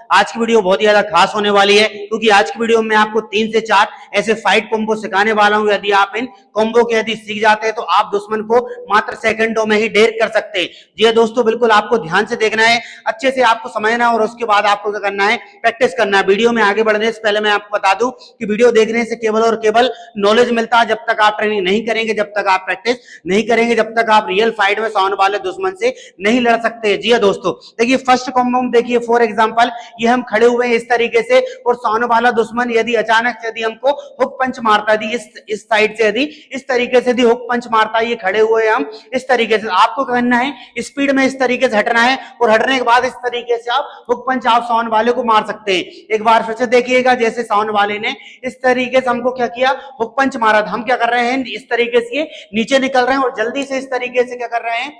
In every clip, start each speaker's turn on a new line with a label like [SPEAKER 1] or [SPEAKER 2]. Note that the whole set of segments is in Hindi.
[SPEAKER 1] आज की वीडियो बहुत ही ज्यादा खास होने वाली है, क्योंकि आज की वीडियो में आपको 3 से 4 ऐसे फाइट कॉम्बो सिखाने वाला हूं। यदि आप इन कॉम्बो के यदि सीख जाते हैं तो आप दुश्मन को मात्र सेकंडों में ही ढेर कर सकते हैं। जी दोस्तों, बिल्कुल आपको ध्यान से देखना है, अच्छे से आपको समझना है और उसके बाद आपको क्या करना है, प्रैक्टिस करना है। वीडियो में आगे बढ़ने से पहले मैं आपको बता दूं कि वीडियो देखने से केवल और केवल नॉलेज मिलता है। जब तक आप ट्रेनिंग नहीं करेंगे, जब तक आप प्रैक्टिस नहीं करेंगे, जब तक आप रियल फाइट में सामने वाले दुश्मन से नहीं लड़ सकते। जी दोस्तों, देखिए फर्स्ट कॉम्बो में देखिए, फॉर एग्जांपल ये हम खड़े हुए हैं इस तरीके से और सामने वाला दुश्मन यदि अचानक से यदि हमको हुक पंच मारता है, इस साइड से यदि इस तरीके से यदि हुक पंच मारता है, ये खड़े हुए हैं हम इस तरीके से, आपको करना है स्पीड में इस तरीके से हटना है और हटने के बाद इस तरीके से आप हुक पंच आप सामने वाले को मार सकते हैं। एक बार फिर से देखिएगा, जैसे सामने वाले ने इस तरीके से हमको क्या किया, हुक पंच मारा था, हम क्या कर रहे हैं, इस तरीके से नीचे निकल रहे हैं और जल्दी से इस तरीके से क्या कर रहे हैं,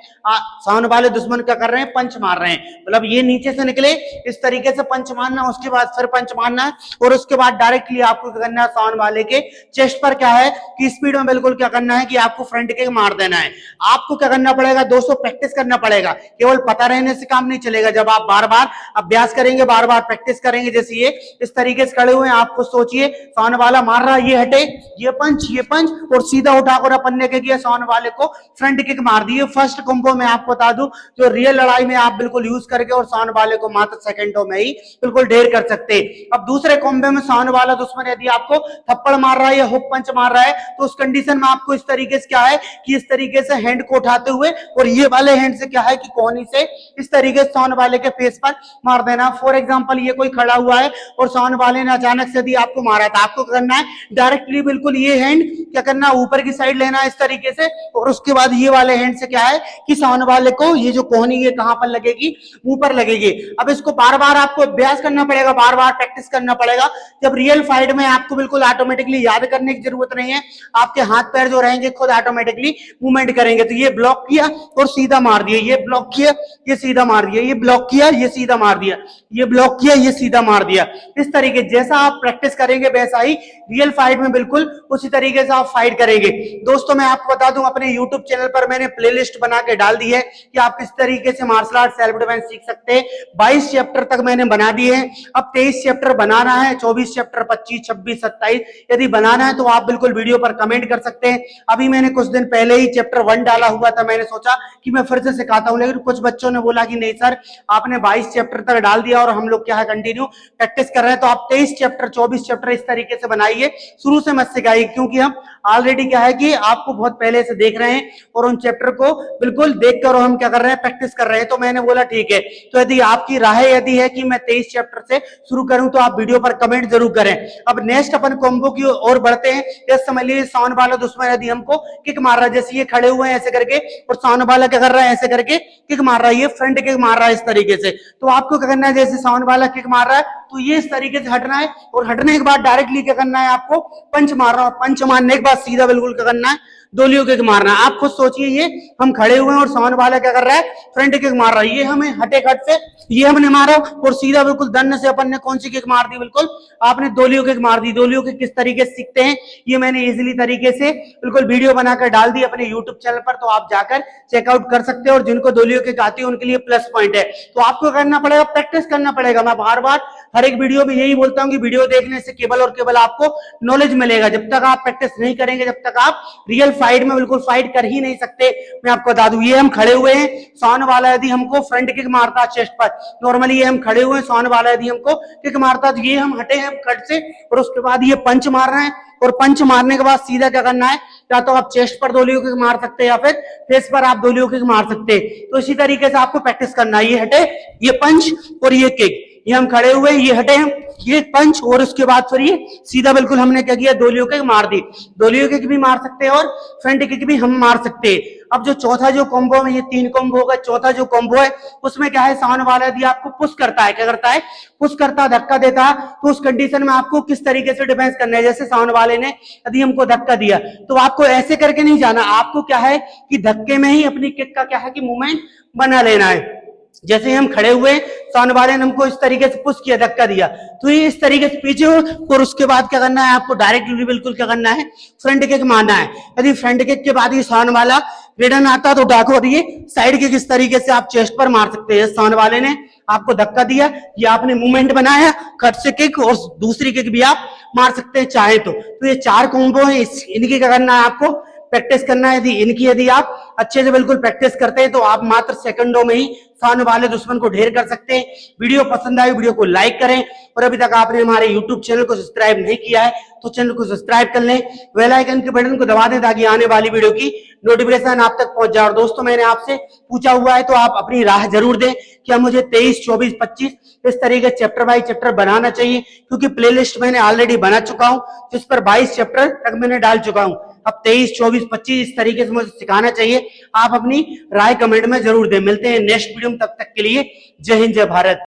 [SPEAKER 1] सामने वाले दुश्मन क्या कर रहे हैं, पंच मार रहे हैं। मतलब ये नीचे से निकले, इस तरीके से पंच मारना, उसके बाद फिर पंच मारना है और उसके बाद डायरेक्टली आपको क्या करना है, सामने वाले के चेस्ट पर क्या है कि स्पीड में बिल्कुल क्या करना है कि आपको फ्रंट किक मार देना है। आपको क्या करना पड़ेगा दोस्तों, प्रैक्टिस करना पड़ेगा, केवल पता रहने से काम नहीं चलेगा। जब आप बार बार अभ्यास करेंगे, बार बार प्रैक्टिस करेंगे, जैसे ये इस तरीके से खड़े हुए हैं, आपको सोचिए सामने वाला मार रहा है, ये हटे, ये पंच और सीधा उठाकर अपन ने क्या किया, सामने वाले को फ्रंट किक मार दी। फर्स्ट कॉम्बो में आपको बता दूं, जो रियल लड़ाई में आप बिल्कुल यूज करके और सामने वाले को मात्र सेकंडों में ही बिल्कुल ढेर कर सकते। अब दूसरे कॉम्बो में सामने वाला दुश्मन यदि आपको थप्पड़ मार रहा है या हुक पंच मार रहा है, तो उस कंडीशन में आपको इस तरीके से क्या है कि इस तरीके से हैंड को उठाते हुए और ये वाले हैंड से क्या है कि कोहनी से इस तरीके से सामने वाले के फेस पर मार देना। फॉर एग्जांपल ये कोई खड़ा हुआ है और सामने वाले ने अचानक से यदि आपको मारा था, आपको करना है डायरेक्टली बिल्कुल ये हैंड क्या करना, ऊपर की साइड लेना इस तरीके से और उसके बाद ये वाले हैंड से क्या है कि सामने वाले को ये जो कोहनी है कहां पर लगेगी, मुंह पर लगेगी। अब इसको बार बार आपको अभ्यास करना पड़ेगा, बार बार प्रैक्टिस करना पड़ेगा। जब रियल फाइट में आपको बिल्कुल ऑटोमेटिकली याद करने की जरूरत नहीं है, आपके हाथ पैर जो रहेंगे खुद ऑटोमेटिकली मूवमेंट करेंगे। तो ये ब्लॉक किया और सीधा मार दिया, ये ब्लॉक किया, ये सीधा मार दिया, ये ब्लॉक किया, ये सीधा मार दिया, ये ब्लॉक किया, ये सीधा मार दिया। इस तरीके जैसा आप प्रैक्टिस करेंगे वैसा ही रियल फाइट में बिल्कुल उसी तरीके से आप फाइट करेंगे। दोस्तों मैं आपको बता दूं, अपने यूट्यूब चैनल पर मैंने प्लेलिस्ट बना के डाल दी है कि आप किस तरीके से मार्शल आर्ट सेल्फ डिफेंस सीख सकते हैं। 22 चैप्टर तक मैंने बना दिए हैं, अब 23 चैप्टर बनाना है, 24 चैप्टर, 25, 26, 27 यदि बनाना है तो आप बिल्कुल वीडियो पर कमेंट कर सकते हैं। अभी मैंने कुछ दिन पहले ही चैप्टर 1 डाला हुआ था, मैंने सोचा कि मैं फिर से सिखाता हूं, लेकिन कुछ बच्चों ने बोला कि नहीं सर आपने 22 चैप्टर तक डाल दिया और हम लोग क्या है कंटिन्यू प्रैक्टिस कर रहे हैं, तो आप 23 चैप्टर 24 चैप्टर इस तरीके से बनाइए, शुरू से मत सिखाइए, क्योंकि हम ऑलरेडी क्या है कि आपको बहुत पहले से देख रहे हैं और उन चैप्टर को बिल्कुल देखकर हम क्या कर रहे हैं, प्रैक्टिस कर रहे हैं। तो मैंने बोला ठीक है, तो यदि आपकी राय यदि है कि मैं 23 चैप्टर से शुरू करूं तो आप वीडियो पर कमेंट जरूर करें। अब नेक्स्ट अपन कॉम्बो की ओर बढ़ते हैं। जैसे समझ लीजिए सामने वाला दुश्मन यदि हमको किक मार रहा है, जैसे ये खड़े हुए हैं ऐसे करके और सामने वाला क्या कर रहा है, ऐसे करके किक मार रहा है, ये फ्रंट किक मार रहा है इस तरीके से, तो आपको क्या करना है, जैसे सामने वाला किक मार रहा है तो ये इस तरीके से हटना है और हटने के बाद डायरेक्टली क्या करना है, आपको पंच मारना है। पंच मारने के बाद सीधा बिल्कुल क्या करना है, दोलियों किक मारना है। आप खुद सोचिए, ये हम खड़े हुए हैं और सामने वाला क्या कर रहा है, फ्रंट किक मार रहा है, ये हमें हटे कट से ये हमने मारा और सीधा बिल्कुल दन्न से अपन ने कौन सी किक मार दी, बिल्कुल आपने दोलियों किक मार दी। दोलियों किक किस तरीके से सीखते हैं ये मैंने इजीली तरीके से बिल्कुल वीडियो बनाकर डाल दी अपने यूट्यूब चैनल पर, तो आप जाकर चेकआउट कर सकते हैं। और जिनको दोलियों किक आती है उनके लिए प्लस पॉइंट है। तो आपको करना पड़ेगा, प्रैक्टिस करना पड़ेगा। मैं बार बार हर एक वीडियो में यही बोलता हूं कि वीडियो देखने से केवल और केवल आपको नॉलेज मिलेगा। जब तक आप प्रैक्टिस नहीं करेंगे, जब तक आप रियल फाइट में बिल्कुल फाइट कर ही नहीं सकते। मैं आपको बता दूं, ये हम खड़े हुए हैं, सामने वाला यदि हमको फ्रंट किक मारता चेस्ट पर, नॉर्मली ये हम खड़े हुए हैं, सामने वाला यदि हमको किक मारता तो ये हम हटे हैं कट से और उसके बाद ये पंच मार रहे हैं और पंच मारने के बाद सीधा क्या करना है, या तो आप चेस्ट पर दोलियों किक मार सकते हैं या फिर फेस पर आप दोलियों किक मार सकते हैं। तो इसी तरीके से आपको प्रैक्टिस करना है। ये हटे, ये पंच और ये किक, ये हम खड़े हुए, ये हटे हम, ये पंच और उसके बाद फिर ये सीधा बिल्कुल हमने क्या किया, दोलियों किक मार दी। दोलियों किक भी मार सकते हैं और फ्रंट किक भी हम मार सकते हैं। अब जो चौथा जो कॉम्बो में, ये 3 कॉम्बो होगा, चौथा जो कॉम्बो है उसमें क्या है, सामने वाला यदि आपको पुश करता है, क्या करता है, पुश करता है, धक्का देता है, तो उस कंडीशन में आपको किस तरीके से डिफेंस करना है। जैसे सामने वाले ने यदि हमको धक्का दिया तो आपको ऐसे करके नहीं जाना, आपको क्या है कि धक्के में ही अपनी किक का क्या है कि मूवमेंट बना लेना है। जैसे हम खड़े हुए, सामने वाले ने हमको इस तरीके से पुश किया, धक्का दिया, तो ये इस तरीके से पीछे हो और उसके बाद क्या करना है, आपको डायरेक्टली बिल्कुल क्या करना है, फ्रंट किक मारना है। यदि फ्रंट किक के बाद ये सामने वाला रिटर्न आता तो डाको और ये साइड किक इस तरीके से आप चेस्ट पर मार सकते हैं। सामने वाले ने आपको धक्का दिया, ये आपने मूवमेंट बनाया, कट से किक और दूसरी किक भी आप मार सकते हैं चाहे तो ये 4 कॉम्बो है। इनकी क्या करना है, आपको प्रैक्टिस करना है। यदि आप अच्छे से बिल्कुल प्रैक्टिस करते हैं तो आप मात्र सेकंडों में ही सामने वाले दुश्मन को ढेर कर सकते हैं। वीडियो पसंद आई, वीडियो को लाइक करें और अभी तक आपने हमारे यूट्यूब चैनल को सब्सक्राइब नहीं किया है तो चैनल को सब्सक्राइब कर लें, बेल आइकन के बटन को दबा दें ताकि आने वाली वीडियो की नोटिफिकेशन आप तक पहुंच जाए। और दोस्तों, मैंने आपसे पूछा हुआ है तो आप अपनी राह जरूर दें कि हम मुझे 23, 24, 25 इस तरीके चैप्टर बाय चैप्टर बनाना चाहिए, क्योंकि प्लेलिस्ट मैंने ऑलरेडी बना चुका हूं जिस पर 22 चैप्टर तक मैंने डाल चुका हूं। अब 23, 24, 25 इस तरीके से मुझे सिखाना चाहिए। आप अपनी राय कमेंट में जरूर दें। मिलते हैं नेक्स्ट वीडियो में, तब तक के लिए जय हिंद, जय भारत।